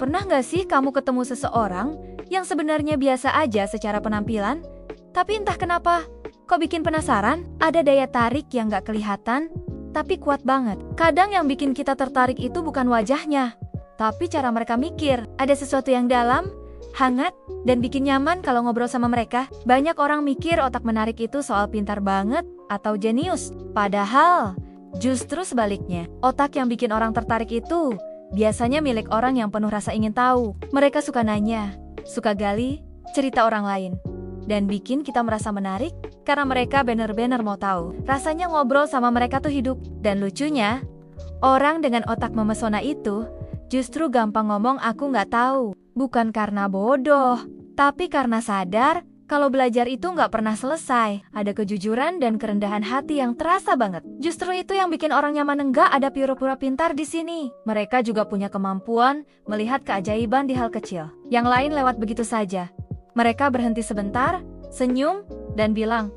Pernah nggak sih kamu ketemu seseorang yang sebenarnya biasa aja secara penampilan, tapi entah kenapa, kok bikin penasaran? Ada daya tarik yang nggak kelihatan, tapi kuat banget. Kadang yang bikin kita tertarik itu bukan wajahnya, tapi cara mereka mikir. Ada sesuatu yang dalam, hangat, dan bikin nyaman kalau ngobrol sama mereka. Banyak orang mikir otak menarik itu soal pintar banget atau jenius. Padahal, justru sebaliknya. Otak yang bikin orang tertarik itu biasanya milik orang yang penuh rasa ingin tahu. Mereka suka nanya, suka gali cerita orang lain, dan bikin kita merasa menarik karena mereka bener-bener mau tahu. Rasanya ngobrol sama mereka tuh hidup. Dan lucunya, orang dengan otak memesona itu justru gampang ngomong aku nggak tahu. Bukan karena bodoh, tapi karena sadar kalau belajar itu nggak pernah selesai. Ada kejujuran dan kerendahan hati yang terasa banget. Justru itu yang bikin orang nyaman. Enggak ada pura-pura pintar di sini. Mereka juga punya kemampuan melihat keajaiban di hal kecil. Yang lain lewat begitu saja. Mereka berhenti sebentar, senyum, dan bilang,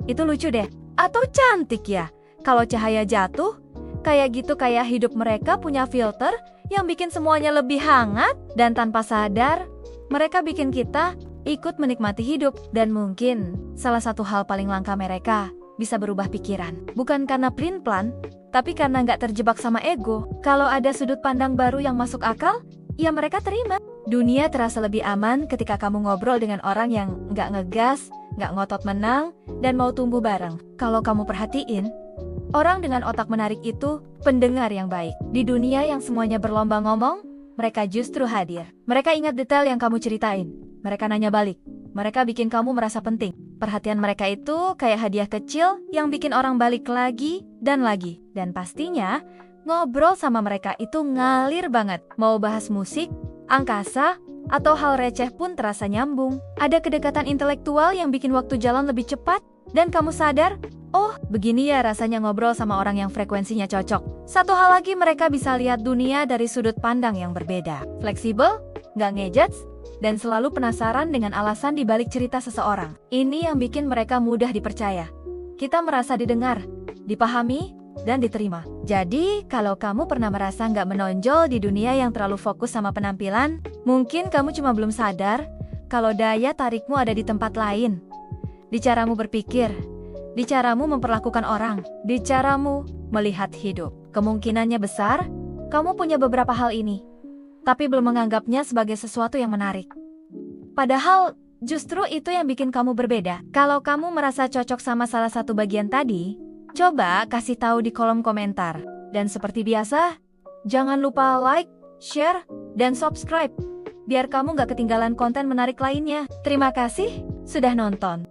itu lucu deh. Atau cantik ya. Kalau cahaya jatuh, kayak gitu kayak hidup mereka punya filter yang bikin semuanya lebih hangat. Dan tanpa sadar, mereka bikin kita ikut menikmati hidup. Dan mungkin salah satu hal paling langka mereka bisa berubah pikiran. Bukan karena plan, tapi karena nggak terjebak sama ego. Kalau ada sudut pandang baru yang masuk akal, ya mereka terima. Dunia terasa lebih aman ketika kamu ngobrol dengan orang yang nggak ngegas, nggak ngotot menang, dan mau tumbuh bareng. Kalau kamu perhatiin, orang dengan otak menarik itu pendengar yang baik. Di dunia yang semuanya berlomba ngomong, mereka justru hadir. Mereka ingat detail yang kamu ceritain. Mereka nanya balik. Mereka bikin kamu merasa penting. Perhatian mereka itu kayak hadiah kecil yang bikin orang balik lagi dan lagi. Dan pastinya, ngobrol sama mereka itu ngalir banget. Mau bahas musik, angkasa, atau hal receh pun terasa nyambung. Ada kedekatan intelektual yang bikin waktu jalan lebih cepat. Dan kamu sadar, oh, begini ya rasanya ngobrol sama orang yang frekuensinya cocok. Satu hal lagi, mereka bisa lihat dunia dari sudut pandang yang berbeda. Fleksibel, nggak ngejudge, dan selalu penasaran dengan alasan di balik cerita seseorang. Ini yang bikin mereka mudah dipercaya. Kita merasa didengar, dipahami, dan diterima. Jadi, kalau kamu pernah merasa nggak menonjol di dunia yang terlalu fokus sama penampilan, mungkin kamu cuma belum sadar kalau daya tarikmu ada di tempat lain. Di caramu berpikir, di caramu memperlakukan orang, di caramu melihat hidup. Kemungkinannya besar, kamu punya beberapa hal ini, tapi belum menganggapnya sebagai sesuatu yang menarik. Padahal, justru itu yang bikin kamu berbeda. Kalau kamu merasa cocok sama salah satu bagian tadi, coba kasih tahu di kolom komentar. Dan seperti biasa, jangan lupa like, share, dan subscribe, biar kamu gak ketinggalan konten menarik lainnya. Terima kasih sudah nonton.